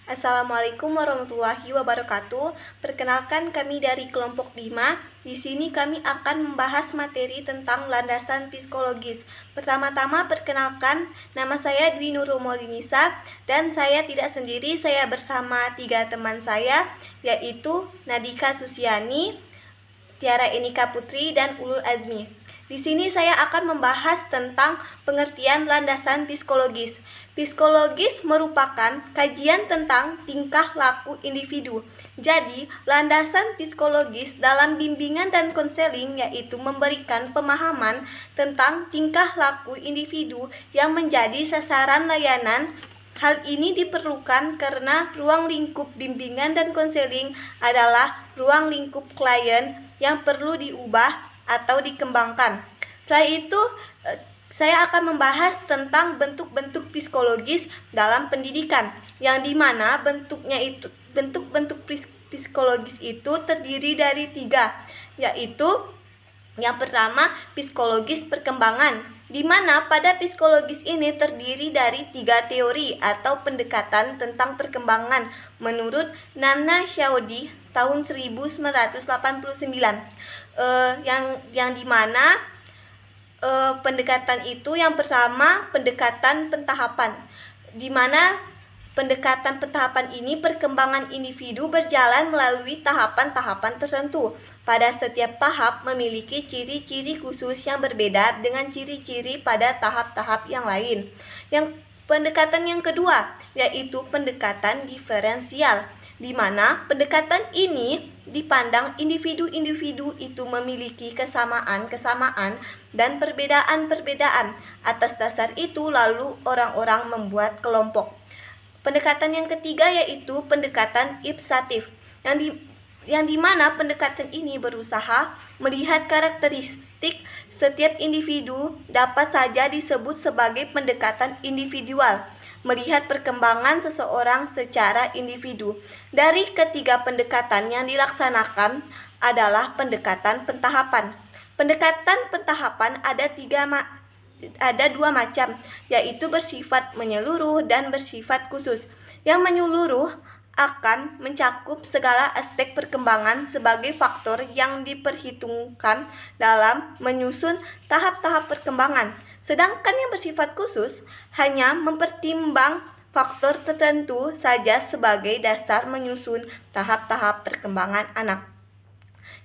Assalamualaikum warahmatullahi wabarakatuh. Perkenalkan, kami dari kelompok 5. Di sini kami akan membahas materi tentang landasan psikologis. Pertama-tama perkenalkan, nama saya Dwi Nurul Maulinisa dan saya tidak sendiri, saya bersama 3 teman saya, yaitu Nadika Susiani, Tiara Enika Putri, dan Ulul Azmi. Di sini saya akan membahas tentang pengertian landasan psikologis. Psikologis merupakan kajian tentang tingkah laku individu. Jadi, landasan psikologis dalam bimbingan dan konseling yaitu memberikan pemahaman tentang tingkah laku individu yang menjadi sasaran layanan. Hal ini diperlukan karena ruang lingkup bimbingan dan konseling adalah ruang lingkup klien yang perlu diubah atau dikembangkan. Setelah itu, saya akan membahas tentang bentuk-bentuk psikologis dalam pendidikan, yang dimana bentuk-bentuk psikologis itu terdiri dari 3, yaitu yang pertama, psikologis perkembangan, di mana pada psikologis ini terdiri dari 3 teori atau pendekatan tentang perkembangan menurut Nana Shaudi tahun 1989, yang dimana pendekatan itu yang pertama pendekatan pentahapan, di mana pendekatan pentahapan ini perkembangan individu berjalan melalui tahapan-tahapan tertentu. Pada setiap tahap memiliki ciri-ciri khusus yang berbeda dengan ciri-ciri pada tahap-tahap yang lain. Yang pendekatan yang kedua yaitu pendekatan diferensial, di mana pendekatan ini dipandang individu-individu itu memiliki kesamaan-kesamaan dan perbedaan-perbedaan. Atas dasar itu lalu orang-orang membuat kelompok. Pendekatan yang ketiga yaitu pendekatan ipsatif, yang dimana pendekatan ini berusaha melihat karakteristik setiap individu, dapat saja disebut sebagai pendekatan individual, melihat perkembangan seseorang secara individu. Dari ketiga pendekatan yang dilaksanakan adalah pendekatan pentahapan. Pendekatan pentahapan ada 2 macam, yaitu bersifat menyeluruh dan bersifat khusus. Yang menyeluruh akan mencakup segala aspek perkembangan sebagai faktor yang diperhitungkan dalam menyusun tahap-tahap perkembangan. Sedangkan yang bersifat khusus hanya mempertimbang faktor tertentu saja sebagai dasar menyusun tahap-tahap perkembangan anak.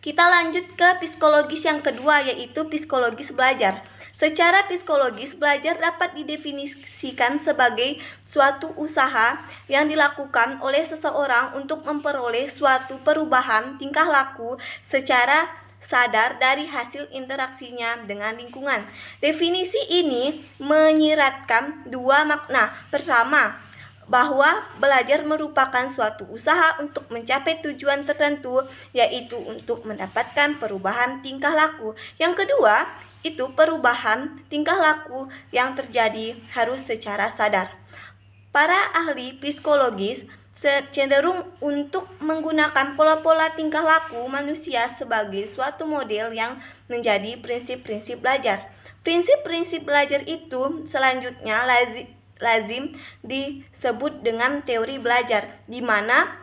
Kita lanjut ke psikologis yang kedua, yaitu psikologis belajar. Secara psikologis, belajar dapat didefinisikan sebagai suatu usaha yang dilakukan oleh seseorang untuk memperoleh suatu perubahan tingkah laku secara sadar dari hasil interaksinya dengan lingkungan. Definisi ini menyiratkan 2 makna. Pertama, bahwa belajar merupakan suatu usaha untuk mencapai tujuan tertentu, yaitu untuk mendapatkan perubahan tingkah laku. Yang kedua, itu perubahan tingkah laku yang terjadi harus secara sadar. Para ahli psikologis cenderung untuk menggunakan pola-pola tingkah laku manusia sebagai suatu model yang menjadi prinsip-prinsip belajar. Prinsip-prinsip belajar itu selanjutnya lazim disebut dengan teori belajar, di mana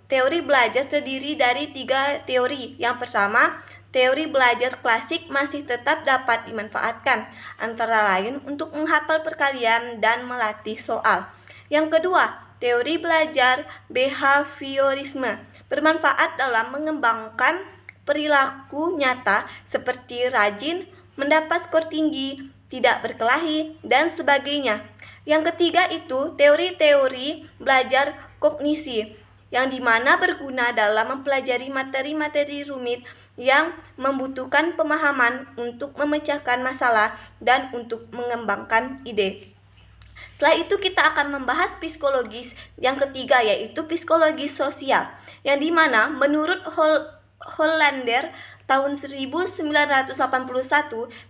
teori belajar terdiri dari 3 teori. Yang pertama, teori belajar klasik masih tetap dapat dimanfaatkan, antara lain untuk menghafal perkalian dan melatih soal. Yang kedua, teori belajar behaviorisme bermanfaat dalam mengembangkan perilaku nyata seperti rajin, mendapat skor tinggi, tidak berkelahi, dan sebagainya. Yang ketiga itu teori-teori belajar kognisi, yang dimana berguna dalam mempelajari materi-materi rumit yang membutuhkan pemahaman untuk memecahkan masalah dan untuk mengembangkan ide. Setelah itu kita akan membahas psikologis yang ketiga, yaitu psikologi sosial, yang dimana menurut Hollander tahun 1981,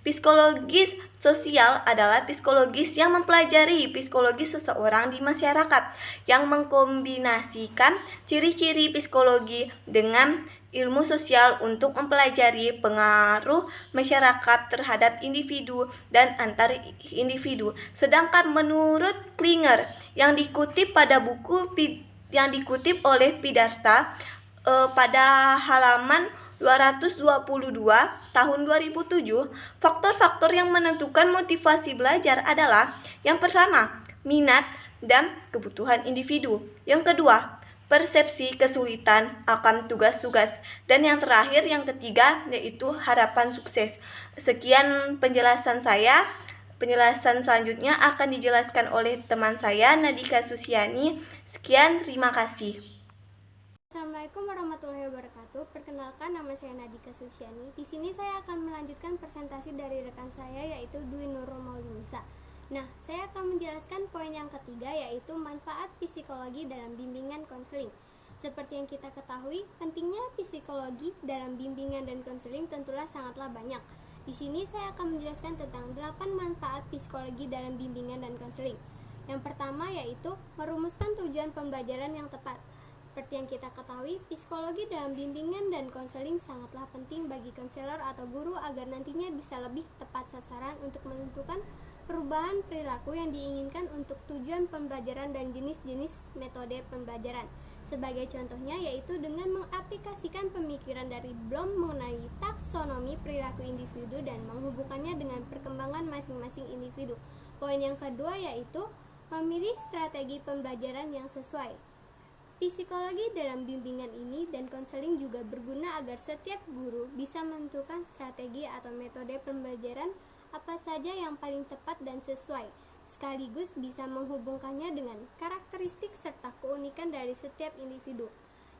psikologis sosial adalah psikologis yang mempelajari psikologi seseorang di masyarakat, yang mengkombinasikan ciri-ciri psikologi dengan ilmu sosial untuk mempelajari pengaruh masyarakat terhadap individu dan antar individu. Sedangkan menurut Klinger yang dikutip oleh Pidarta pada halaman 222 tahun 2007, faktor-faktor yang menentukan motivasi belajar adalah: yang pertama, minat dan kebutuhan individu; yang kedua, persepsi kesulitan akan tugas-tugas; dan yang terakhir, yang ketiga, yaitu harapan sukses. Sekian penjelasan saya. Penjelasan selanjutnya akan dijelaskan oleh teman saya, Nadika Susiani. Sekian, terima kasih. Assalamualaikum warahmatullahi wabarakatuh. Perkenalkan, nama saya Nadika Susiani. Di sini saya akan melanjutkan presentasi dari rekan saya, yaitu Dwi Nurul Maulinisa. Nah, saya akan menjelaskan poin yang ketiga, yaitu manfaat psikologi dalam bimbingan konseling. Seperti yang kita ketahui, pentingnya psikologi dalam bimbingan dan konseling tentulah sangatlah banyak. Di sini saya akan menjelaskan tentang 8 manfaat psikologi dalam bimbingan dan konseling. Yang pertama yaitu merumuskan tujuan pembelajaran yang tepat. Seperti yang kita ketahui, psikologi dalam bimbingan dan konseling sangatlah penting bagi konselor atau guru agar nantinya bisa lebih tepat sasaran untuk menentukan perubahan perilaku yang diinginkan untuk tujuan pembelajaran dan jenis-jenis metode pembelajaran. Sebagai contohnya yaitu dengan mengaplikasikan pemikiran dari Bloom mengenai taksonomi perilaku individu dan menghubungkannya dengan perkembangan masing-masing individu. Poin yang kedua yaitu memilih strategi pembelajaran yang sesuai. Psikologi dalam bimbingan ini dan konseling juga berguna agar setiap guru bisa menentukan strategi atau metode pembelajaran apa saja yang paling tepat dan sesuai, sekaligus bisa menghubungkannya dengan karakteristik serta keunikan dari setiap individu,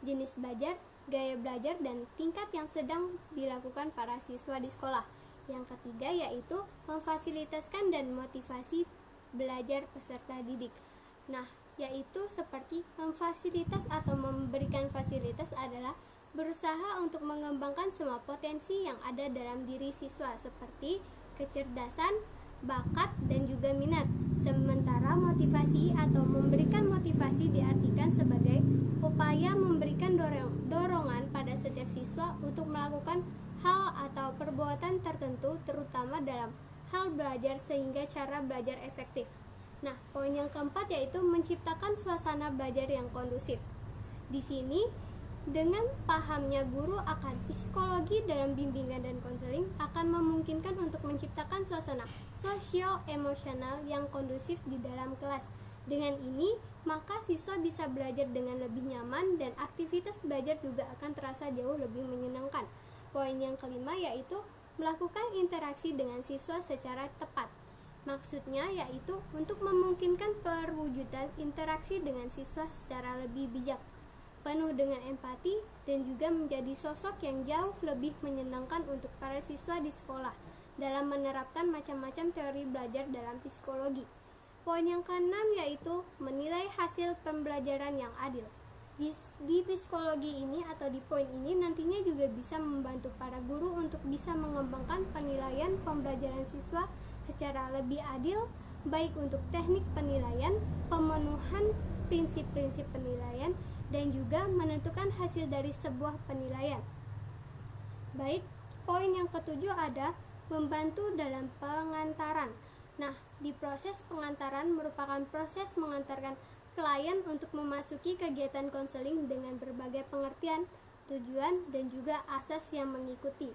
jenis belajar, gaya belajar, dan tingkat yang sedang dilakukan para siswa di sekolah. Yang ketiga yaitu memfasilitaskan dan motivasi belajar peserta didik. Nah, yaitu seperti memfasilitas atau memberikan fasilitas adalah berusaha untuk mengembangkan semua potensi yang ada dalam diri siswa seperti kecerdasan, bakat, dan juga minat. Sementara motivasi atau memberikan motivasi diartikan sebagai upaya memberikan dorongan pada setiap siswa untuk melakukan hal atau perbuatan tertentu, terutama dalam hal belajar sehingga cara belajar efektif. Nah, poin yang keempat yaitu menciptakan suasana belajar yang kondusif. Di sini, dengan pahamnya guru akan psikologi dalam bimbingan dan konseling akan memungkinkan untuk menciptakan suasana sosio-emosional yang kondusif di dalam kelas. Dengan ini, maka siswa bisa belajar dengan lebih nyaman dan aktivitas belajar juga akan terasa jauh lebih menyenangkan. Poin yang kelima yaitu melakukan interaksi dengan siswa secara tepat. Maksudnya yaitu untuk memungkinkan perwujudan interaksi dengan siswa secara lebih bijak, penuh dengan empati, dan juga menjadi sosok yang jauh lebih menyenangkan untuk para siswa di sekolah dalam menerapkan macam-macam teori belajar dalam psikologi. Poin yang keenam yaitu menilai hasil pembelajaran yang adil. Di psikologi ini atau di poin ini nantinya juga bisa membantu para guru untuk bisa mengembangkan penilaian pembelajaran siswa secara lebih adil, baik untuk teknik penilaian, pemenuhan prinsip-prinsip penilaian, dan juga menentukan hasil dari sebuah penilaian. Baik, poin yang ketujuh ada membantu dalam pengantaran. Nah, di proses pengantaran merupakan proses mengantarkan klien untuk memasuki kegiatan konseling dengan berbagai pengertian, tujuan, dan juga asas yang mengikuti.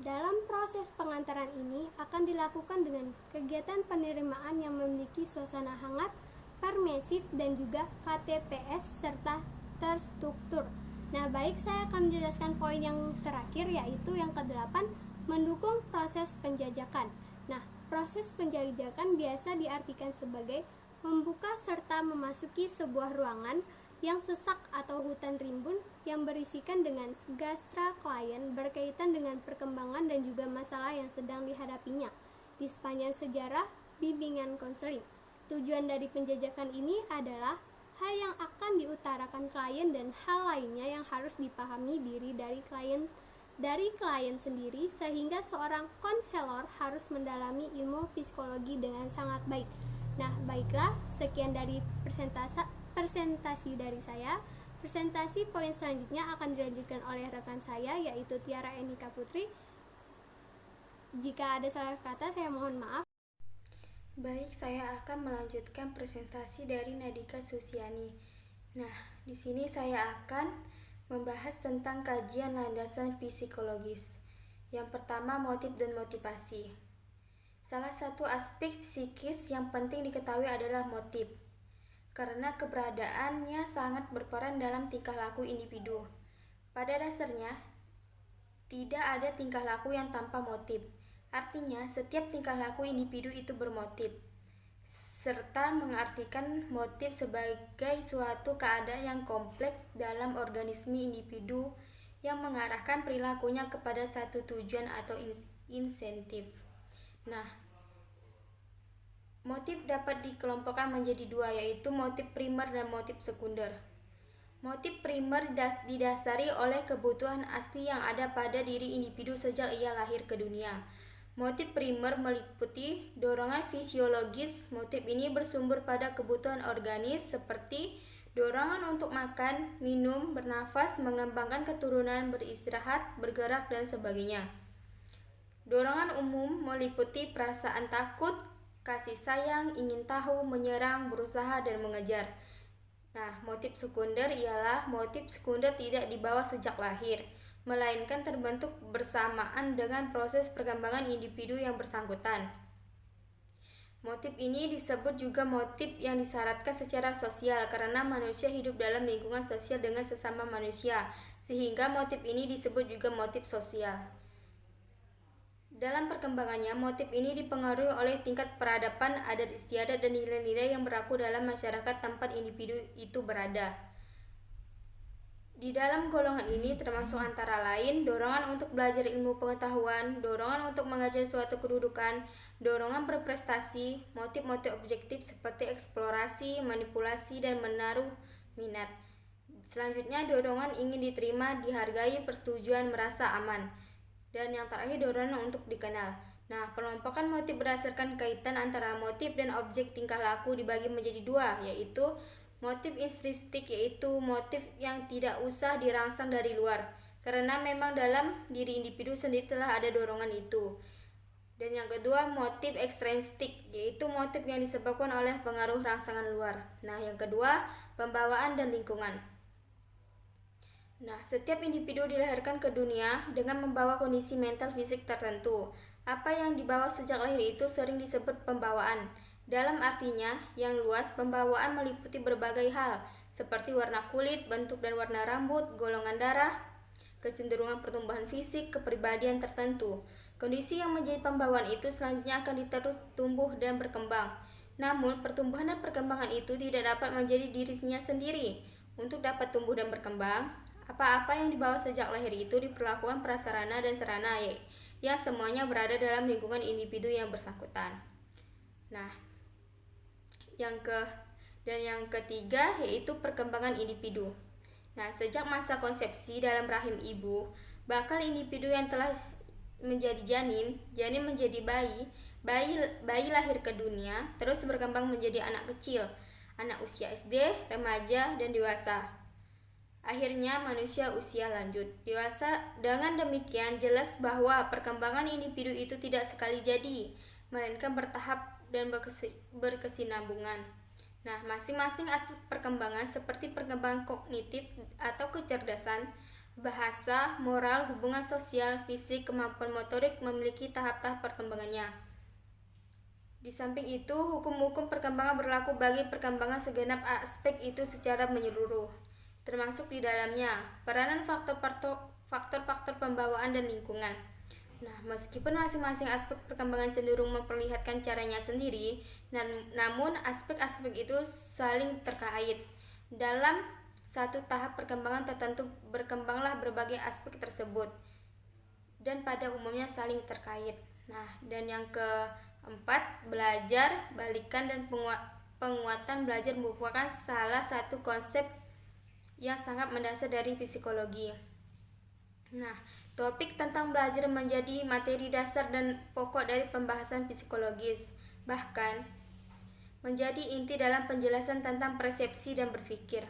Dalam proses pengantaran ini akan dilakukan dengan kegiatan penerimaan yang memiliki suasana hangat, permisif, dan juga KTPS serta terstruktur. Nah, baik, saya akan menjelaskan poin yang terakhir yaitu yang ke-8, mendukung proses penjajakan. Nah, proses penjajakan biasa diartikan sebagai membuka serta memasuki sebuah ruangan yang sesak atau hutan rimbun yang berisikan dengan gastra klien berkaitan dengan perkembangan dan juga masalah yang sedang dihadapinya di sepanjang sejarah bimbingan konseling. Tujuan dari penjajakan ini adalah hal yang akan diutarakan klien dan hal lainnya yang harus dipahami diri dari klien sendiri, sehingga seorang konselor harus mendalami ilmu psikologi dengan sangat baik. Nah, baiklah, sekian dari presentasi dari saya. Presentasi poin selanjutnya akan dilanjutkan oleh rekan saya, yaitu Tiara Enika Putri. Jika ada salah kata, saya mohon maaf. Baik, saya akan melanjutkan presentasi dari Nadika Susiani. Nah, di sini saya akan membahas tentang kajian landasan psikologis. Yang pertama, motif dan motivasi. Salah satu aspek psikis yang penting diketahui adalah motif, karena keberadaannya sangat berperan dalam tingkah laku individu. Pada dasarnya, tidak ada tingkah laku yang tanpa motif. Artinya, setiap tingkah laku individu itu bermotif, serta mengartikan motif sebagai suatu keadaan yang kompleks dalam organisme individu yang mengarahkan perilakunya kepada satu tujuan atau insentif. Nah, motif dapat dikelompokkan menjadi dua, yaitu motif primer dan motif sekunder. Motif primer didasari oleh kebutuhan asli yang ada pada diri individu sejak ia lahir ke dunia. Motif primer meliputi dorongan fisiologis. Motif ini bersumber pada kebutuhan organis seperti dorongan untuk makan, minum, bernafas, mengembangkan keturunan, beristirahat, bergerak, dan sebagainya. Dorongan umum meliputi perasaan takut, kasih sayang, ingin tahu, menyerang, berusaha, dan mengejar. Nah, motif sekunder ialah motif sekunder tidak dibawa sejak lahir, melainkan terbentuk bersamaan dengan proses perkembangan individu yang bersangkutan. Motif ini disebut juga motif yang disyaratkan secara sosial karena manusia hidup dalam lingkungan sosial dengan sesama manusia, sehingga motif ini disebut juga motif sosial. Dalam perkembangannya, motif ini dipengaruhi oleh tingkat peradaban, adat istiadat, dan nilai-nilai yang berlaku dalam masyarakat tempat individu itu berada. Di dalam golongan ini termasuk antara lain dorongan untuk belajar ilmu pengetahuan, dorongan untuk mengajar suatu kedudukan, dorongan berprestasi, motif-motif objektif seperti eksplorasi, manipulasi, dan menaruh minat. Selanjutnya, dorongan ingin diterima, dihargai, persetujuan, merasa aman. Dan yang terakhir, dorongan untuk dikenal. Nah, pengelompokan motif berdasarkan kaitan antara motif dan objek tingkah laku dibagi menjadi dua, yaitu motif intrinsik, yaitu motif yang tidak usah dirangsang dari luar, karena memang dalam diri individu sendiri telah ada dorongan itu. Dan yang kedua, motif ekstrinsik, yaitu motif yang disebabkan oleh pengaruh rangsangan luar. Nah, yang kedua, pembawaan dan lingkungan. Nah, setiap individu dilahirkan ke dunia dengan membawa kondisi mental fisik tertentu. Apa yang dibawa sejak lahir itu sering disebut pembawaan. Dalam artinya yang luas, pembawaan meliputi berbagai hal, seperti warna kulit, bentuk dan warna rambut, golongan darah, kecenderungan pertumbuhan fisik, kepribadian tertentu. Kondisi yang menjadi pembawaan itu selanjutnya akan diterus tumbuh dan berkembang. Namun, pertumbuhan dan perkembangan itu tidak dapat menjadi dirinya sendiri. Untuk dapat tumbuh dan berkembang, apa-apa yang dibawa sejak lahir itu diperlakukan prasarana dan sarana, yang semuanya berada dalam lingkungan individu yang bersangkutan. Nah, yang ketiga yaitu perkembangan individu. Nah, sejak masa konsepsi dalam rahim ibu, bakal individu yang telah menjadi janin menjadi bayi lahir ke dunia, terus berkembang menjadi anak kecil, anak usia SD, remaja, dan dewasa. Akhirnya manusia usia lanjut, dewasa. Dengan demikian jelas bahwa perkembangan individu itu tidak sekali jadi, melainkan bertahap dan berkesinambungan. Nah, masing-masing aspek perkembangan seperti perkembangan kognitif atau kecerdasan, bahasa, moral, hubungan sosial, fisik, kemampuan motorik memiliki tahap-tahap perkembangannya. Di samping itu, hukum-hukum perkembangan berlaku bagi perkembangan segenap aspek itu secara menyeluruh, termasuk di dalamnya peranan faktor-faktor pembawaan dan lingkungan. Nah, meskipun masing-masing aspek perkembangan cenderung memperlihatkan caranya sendiri, namun aspek-aspek itu saling terkait. Dalam satu tahap perkembangan tertentu berkembanglah berbagai aspek tersebut, dan pada umumnya saling terkait. Nah, dan yang keempat, belajar, balikan, dan penguatan belajar merupakan salah satu konsep yang sangat mendasar dari psikologi. Nah, topik tentang belajar menjadi materi dasar dan pokok dari pembahasan psikologis, bahkan menjadi inti dalam penjelasan tentang persepsi dan berpikir,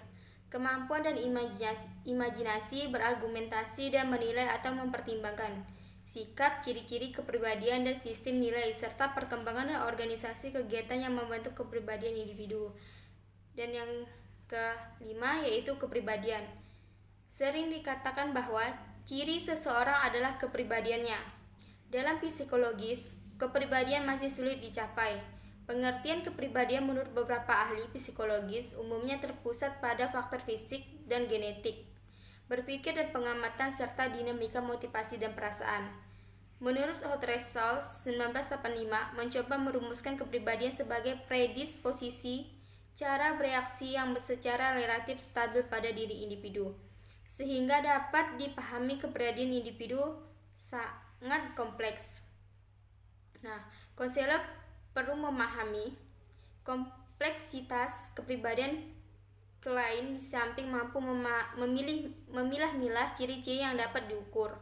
kemampuan dan imajinasi, berargumentasi dan menilai atau mempertimbangkan, sikap, ciri-ciri kepribadian dan sistem nilai, serta perkembangan dan organisasi kegiatan yang membentuk kepribadian individu. Dan yang kelima yaitu kepribadian. Sering dikatakan bahwa ciri seseorang adalah kepribadiannya. Dalam psikologis, kepribadian masih sulit dicapai. Pengertian kepribadian menurut beberapa ahli psikologis umumnya terpusat pada faktor fisik dan genetik, berpikir dan pengamatan, serta dinamika motivasi dan perasaan. Menurut Hotresol 1985 mencoba merumuskan kepribadian sebagai predisposisi cara bereaksi yang secara relatif stabil pada diri individu, sehingga dapat dipahami kepribadian individu sangat kompleks. Nah, konselor perlu memahami kompleksitas kepribadian klien di samping mampu memilah-milah ciri-ciri yang dapat diukur.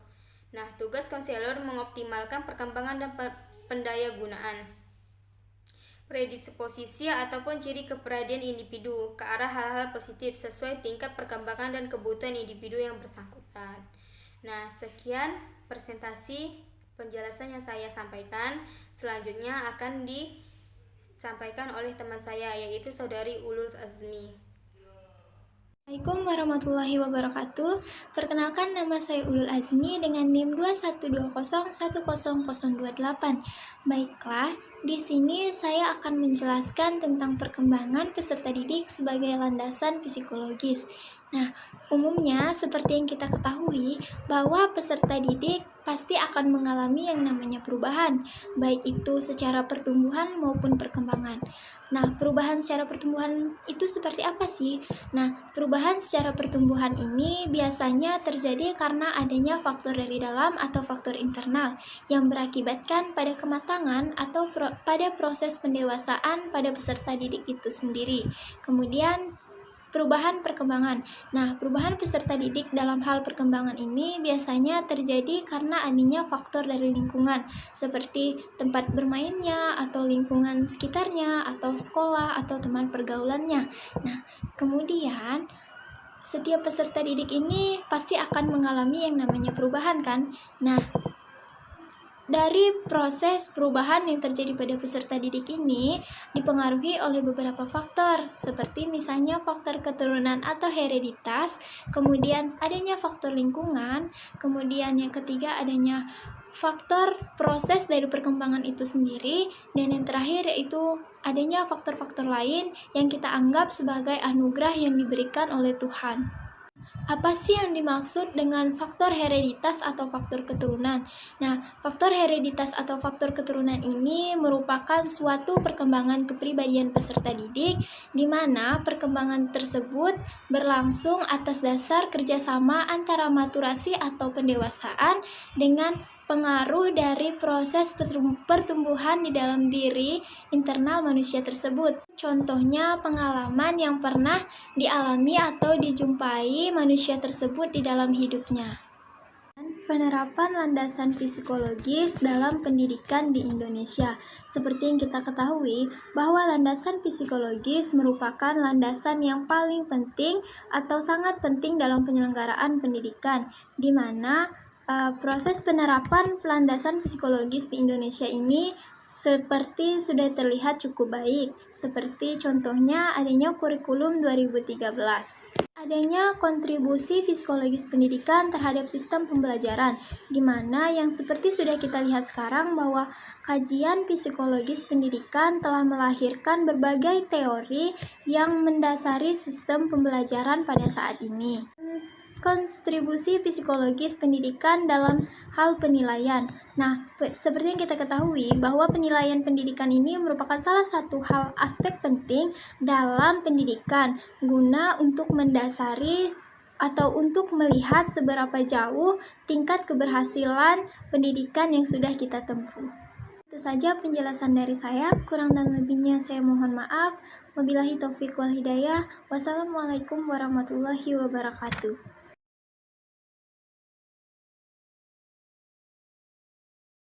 Nah, tugas konselor mengoptimalkan perkembangan dan pendayagunaan predisposisi ataupun ciri kepribadian individu ke arah hal-hal positif sesuai tingkat perkembangan dan kebutuhan individu yang bersangkutan. Nah, sekian presentasi penjelasan yang saya sampaikan. Selanjutnya akan disampaikan oleh teman saya, yaitu Saudari Ulul Azmi. Assalamualaikum warahmatullahi wabarakatuh. Perkenalkan, nama saya Ulul Azmi dengan NIM 212010028. Baiklah, di sini saya akan menjelaskan tentang perkembangan peserta didik sebagai landasan psikologis. Nah, umumnya seperti yang kita ketahui bahwa peserta didik pasti akan mengalami yang namanya perubahan, baik itu secara pertumbuhan maupun perkembangan. Nah, perubahan secara pertumbuhan itu seperti apa sih? Nah, perubahan secara pertumbuhan ini biasanya terjadi karena adanya faktor dari dalam atau faktor internal yang berakibatkan pada kematangan atau pada proses pendewasaan pada peserta didik itu sendiri. Kemudian perubahan perkembangan. Nah, perubahan peserta didik dalam hal perkembangan ini biasanya terjadi karena adanya faktor dari lingkungan, seperti tempat bermainnya, atau lingkungan sekitarnya, atau sekolah, atau teman pergaulannya. Nah, kemudian setiap peserta didik ini pasti akan mengalami yang namanya perubahan kan? Nah, dari proses perubahan yang terjadi pada peserta didik ini dipengaruhi oleh beberapa faktor, seperti misalnya faktor keturunan atau hereditas, kemudian adanya faktor lingkungan, kemudian yang ketiga adanya faktor proses dari perkembangan itu sendiri, dan yang terakhir yaitu adanya faktor-faktor lain yang kita anggap sebagai anugerah yang diberikan oleh Tuhan. Apa sih yang dimaksud dengan faktor hereditas atau faktor keturunan? Nah, faktor hereditas atau faktor keturunan ini merupakan suatu perkembangan kepribadian peserta didik di mana perkembangan tersebut berlangsung atas dasar kerjasama antara maturasi atau pendewasaan dengan pengaruh dari proses pertumbuhan di dalam diri internal manusia tersebut. Contohnya pengalaman yang pernah dialami atau dijumpai manusia tersebut di dalam hidupnya. Penerapan landasan psikologis dalam pendidikan di Indonesia. Seperti yang kita ketahui bahwa landasan psikologis merupakan landasan yang paling penting atau sangat penting dalam penyelenggaraan pendidikan, di mana proses penerapan landasan psikologis di Indonesia ini seperti sudah terlihat cukup baik, seperti contohnya adanya kurikulum 2013. Adanya kontribusi psikologis pendidikan terhadap sistem pembelajaran, di mana yang seperti sudah kita lihat sekarang bahwa kajian psikologis pendidikan telah melahirkan berbagai teori yang mendasari sistem pembelajaran pada saat ini. Kontribusi psikologis pendidikan dalam hal penilaian. Nah, seperti yang kita ketahui bahwa penilaian pendidikan ini merupakan salah satu hal aspek penting dalam pendidikan guna untuk mendasari atau untuk melihat seberapa jauh tingkat keberhasilan pendidikan yang sudah kita tempuh. Itu saja penjelasan dari saya, kurang dan lebihnya saya mohon maaf. Wabillahi taufiq wal hidayah. Wassalamualaikum warahmatullahi wabarakatuh.